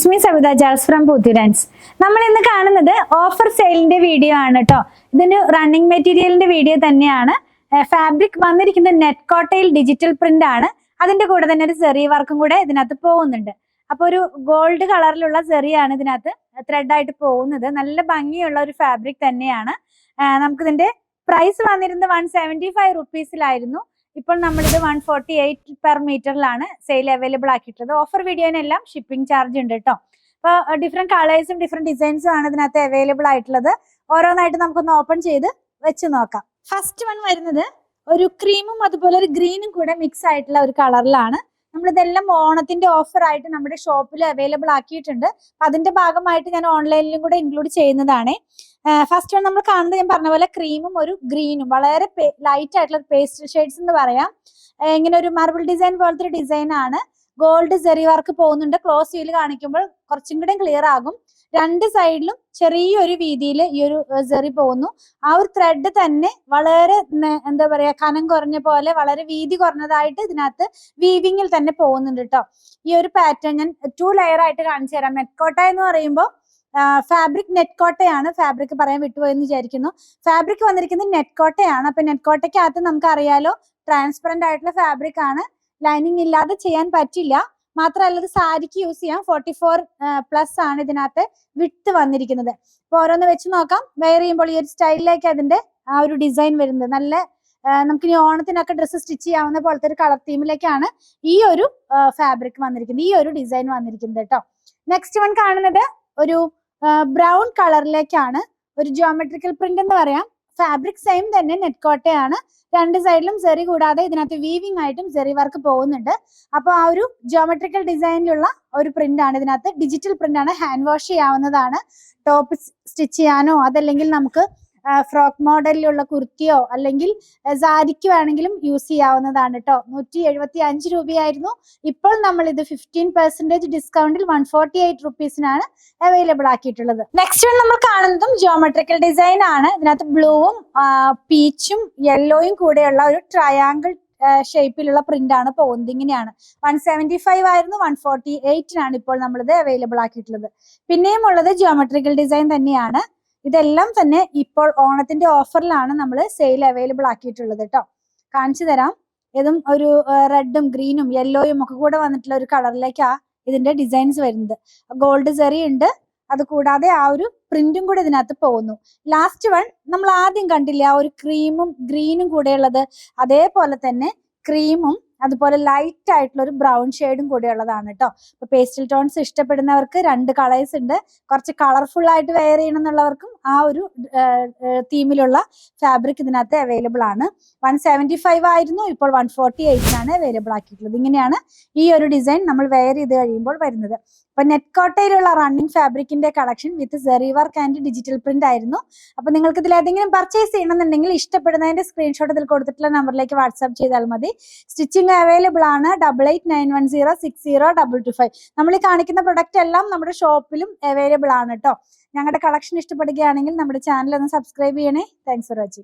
It's me Savitha Jas from Puthurans. നമ്മൾ ഇന്ന് കാണുന്നത് ഓഫർ സെയിലിന്റെ വീഡിയോ ആണ് കേട്ടോ. ഇതിന് റണ്ണിങ് മെറ്റീരിയലിന്റെ വീഡിയോ തന്നെയാണ്. ഫാബ്രിക് വന്നിരിക്കുന്നത് നെറ്റ് കോട്ടയിൽ ഡിജിറ്റൽ പ്രിന്റ് ആണ്. അതിന്റെ കൂടെ തന്നെ ഒരു സെറി വർക്കും കൂടെ ഇതിനകത്ത് പോകുന്നുണ്ട്. അപ്പൊ ഒരു ഗോൾഡ് കളറിലുള്ള സെറിയാണ് ഇതിനകത്ത് ത്രെഡ് ആയിട്ട് പോകുന്നത്. നല്ല ഭംഗിയുള്ള ഒരു ഫാബ്രിക് തന്നെയാണ്. നമുക്ക് ഇതിന്റെ പ്രൈസ് വന്നിരുന്നത് 175 റുപ്പീസിലായിരുന്നു. ഇപ്പോൾ നമ്മളിത് 148 പെർ മീറ്ററിലാണ് സെയിൽ അവൈലബിൾ ആക്കിയിട്ടുള്ളത്. ഓഫർ വീഡിയോനെല്ലാം ഷിപ്പിംഗ് ചാർജ് ഉണ്ട് കേട്ടോ. അപ്പോൾ ഡിഫറെന്റ് കളേഴ്സും ഡിഫറെന്റ് ഡിസൈൻസും ആണ് ഇതിനകത്ത് അവൈലബിൾ ആയിട്ടുള്ളത്. ഓരോന്നായിട്ട് നമുക്കൊന്ന് ഓപ്പൺ ചെയ്ത് വെച്ച് നോക്കാം. ഫസ്റ്റ് വൺ വരുന്നത് ഒരു ക്രീമും അതുപോലെ ഒരു ഗ്രീനും കൂടെ മിക്സ് ആയിട്ടുള്ള ഒരു കളറിലാണ്. നമ്മളിതെല്ലാം ഓണത്തിന്റെ ഓഫർ ആയിട്ട് നമ്മുടെ ഷോപ്പിൽ അവൈലബിൾ ആക്കിയിട്ടുണ്ട്. അതിന്റെ ഭാഗമായിട്ട് ഞാൻ ഓൺലൈനിലും കൂടെ ഇൻക്ലൂഡ് ചെയ്യുന്നതാണ്. ഫസ്റ്റ് വൺ നമ്മൾ കാണുന്നത് ഞാൻ പറഞ്ഞ പോലെ ക്രീമും ഒരു ഗ്രീനും വളരെ ലൈറ്റ് ആയിട്ടുള്ള പേസ്റ്റൽ ഷെയ്ഡ്സ് എന്ന് പറയാം. ഇങ്ങനെ ഒരു മാർബിൾ ഡിസൈൻ പോലത്തെ ഒരു ഡിസൈൻ ആണ്. ഗോൾഡ് സെറി വർക്ക് പോകുന്നുണ്ട്. ക്ലോസ് വ്യൂ കാണുമ്പോൾ കുറച്ചും കൂടെ ക്ലിയർ ആകും. രണ്ട് സൈഡിലും ചെറിയൊരു വീതിയിൽ ഈ ഒരു സെറി പോകുന്നു. ആ ഒരു ത്രെഡ് തന്നെ വളരെ എന്താ പറയാ കനം കുറഞ്ഞ പോലെ വളരെ വീതി കുറഞ്ഞതായിട്ട് ഇതിനകത്ത് വീവിങ്ങിൽ തന്നെ പോകുന്നുണ്ട് കേട്ടോ. ഈ ഒരു പാറ്റേൺ ഞാൻ 2 ലെയർ ആയിട്ട് കാണിച്ചു തരാം. നെറ്റ് കോട്ട എന്ന് പറയുമ്പോൾ ഫാബ്രിക് നെറ്റ് കോട്ടയാണ്. ഫാബ്രിക് പറയാൻ വിട്ടുപോയെന്ന് വിചാരിക്കുന്നു. ഫാബ്രിക് വന്നിരിക്കുന്നത് നെറ്റ് കോട്ടയാണ്. അപ്പൊ നെറ്റ് കോട്ടയ്ക്കകത്ത് നമുക്ക് അറിയാലോ ട്രാൻസ്പെറന്റ് ആയിട്ടുള്ള ഫാബ്രിക് ആണ്. ലൈനിങ് ഇല്ലാതെ ചെയ്യാൻ പറ്റില്ല. മാത്രമല്ല ഇത് സാരിക്ക് യൂസ് ചെയ്യാം. 44+ ആണ് ഇതിനകത്ത് വിഡ്ത്ത് വന്നിരിക്കുന്നത്. അപ്പൊ ഓരോന്ന് വെച്ച് നോക്കാം. വെയർ ചെയ്യുമ്പോൾ ഈ ഒരു സ്റ്റൈലിലേക്ക് അതിന്റെ ആ ഒരു ഡിസൈൻ വരുന്നത് നല്ല നമുക്ക് ഇനി ഓണത്തിനൊക്കെ ഡ്രസ്സ് സ്റ്റിച്ച് ചെയ്യാവുന്ന പോലത്തെ ഒരു കളർ തീമിലേക്കാണ് ഈ ഒരു ഫാബ്രിക് വന്നിരിക്കുന്നത്, ഈ ഒരു ഡിസൈൻ വന്നിരിക്കുന്നത് കേട്ടോ. നെക്സ്റ്റ് വൺ കാണുന്നത് ഒരു ബ്രൗൺ കളറിലേക്കാണ്. ഒരു ജിയോമെട്രിക്കൽ പ്രിന്റ് എന്ന് പറയാം. ഫാബ്രിക് സെയിം തന്നെ നെറ്റ് കോട്ടയാണ്. രണ്ട് സൈഡിലും സെറി കൂടാതെ ഇതിനകത്ത് വീവിംഗ് ആയിട്ടും സെറി വർക്ക് പോകുന്നുണ്ട്. അപ്പൊ ആ ഒരു ജിയോമെട്രിക്കൽ ഡിസൈനിലുള്ള ഒരു പ്രിന്റ് ആണ് ഇതിനകത്ത്. ഡിജിറ്റൽ പ്രിന്റ് ആണ്. ഹാൻഡ് വാഷ് ചെയ്യാവുന്നതാണ്. ടോപ്പ് സ്റ്റിച്ച് ചെയ്യാനോ അതല്ലെങ്കിൽ നമുക്ക് ഫ്രോക്ക് മോഡലിലുള്ള കുർത്തിയോ അല്ലെങ്കിൽ സാരിക്ക് വേണമെങ്കിലും യൂസ് ചെയ്യാവുന്നതാണ് കേട്ടോ. 175 രൂപയായിരുന്നു. ഇപ്പോൾ നമ്മൾ ഇത് 15% ഡിസ്കൗണ്ടിൽ 148 റുപ്പീസിനാണ് അവൈലബിൾ ആക്കിയിട്ടുള്ളത്. നെക്സ്റ്റ് വൺ നമ്മൾ കാണുന്നതും ജിയോമെട്രിക്കൽ ഡിസൈൻ ആണ്. ഇതിനകത്ത് ബ്ലൂവും പീച്ചും യെല്ലോയും കൂടെയുള്ള ഒരു ട്രയാങ്കിൾ ഷേപ്പിലുള്ള പ്രിന്റ് ആണ് പോകുന്നത്. ഇങ്ങനെയാണ്. 175 ആയിരുന്നു, 148നാണ് ഇപ്പോൾ നമ്മളിത് അവൈലബിൾ ആക്കിയിട്ടുള്ളത്. പിന്നെയും ഉള്ളത് ജിയോമെട്രിക്കൽ ഡിസൈൻ തന്നെയാണ്. ഇതെല്ലാം തന്നെ ഇപ്പോൾ ഓണത്തിന്റെ ഓഫറിലാണ് നമ്മൾ സെയിൽ അവൈലബിൾ ആക്കിയിട്ടുള്ളത് കേട്ടോ. കാണിച്ചു തരാം. ഇതും ഒരു റെഡും ഗ്രീനും യെല്ലോയും ഒക്കെ കൂടെ വന്നിട്ടുള്ള ഒരു കളറിലേക്കാ ഇതിന്റെ ഡിസൈൻസ് വരുന്നത്. ഗോൾഡ് സെറി ഉണ്ട്. അത് കൂടാതെ ആ ഒരു പ്രിന്റും കൂടെ ഇതിനകത്ത് പോകുന്നു. ലാസ്റ്റ് വൺ നമ്മൾ ആദ്യം കണ്ടില്ല, ആ ഒരു ക്രീമും ഗ്രീനും കൂടെ ഉള്ളത്. അതേപോലെ തന്നെ ക്രീമും അതുപോലെ ലൈറ്റ് ആയിട്ടുള്ള ഒരു ബ്രൗൺ ഷെയ്ഡും കൂടെ ഉള്ളതാണ് കേട്ടോ. ഇപ്പൊ പേസ്റ്റൽ ടോൺസ് ഇഷ്ടപ്പെടുന്നവർക്ക് 2 കളേഴ്സ് ഉണ്ട്. കുറച്ച് കളർഫുൾ ആയിട്ട് വെയർ ചെയ്യണം എന്നുള്ളവർക്കും ആ ഒരു തീമിലുള്ള ഫാബ്രിക് ഇതിനകത്ത് അവൈലബിൾ ആണ്. 175 ആയിരുന്നു, ഇപ്പോൾ 148നാണ് അവൈലബിൾ ആക്കിയിട്ടുള്ളത്. ഇങ്ങനെയാണ് ഈ ഒരു ഡിസൈൻ നമ്മൾ വെയർ ചെയ്ത് കഴിയുമ്പോൾ വരുന്നത്. അപ്പൊ നെറ്റ് കോട്ടയിലുള്ള റണ്ണിങ് ഫാബ്രിക്കിന്റെ കളക്ഷൻ വിത്ത് സെറി വർക്ക് ആൻഡ് ഡിജിറ്റൽ പ്രിന്റ് ആയിരുന്നു. അപ്പൊ നിങ്ങൾക്ക് ഇതിൽ ഏതെങ്കിലും പർച്ചേസ് ചെയ്യണമെന്നുണ്ടെങ്കിൽ ഇഷ്ടപ്പെടുന്നതിന്റെ സ്ക്രീൻഷോട്ട് ഇതിൽ കൊടുത്തിട്ടുള്ള നമ്പറിലേക്ക് വാട്സ്ആപ്പ് ചെയ്താൽ മതി. സ്റ്റിച്ചിങ് അവൈലബിൾ ആണ്. 8891060225. നമ്മൾ ഈ കാണിക്കുന്ന പ്രൊഡക്റ്റ് എല്ലാം നമ്മുടെ ഷോപ്പിലും അവൈലബിൾ ആണ് കേട്ടോ. ഞങ്ങളുടെ കളക്ഷൻ ഇഷ്ടപ്പെടുകയാണെങ്കിൽ നമ്മുടെ ചാനൽ ഒന്ന് സബ്സ്ക്രൈബ് ചെയ്യണേ. Thanks for watching.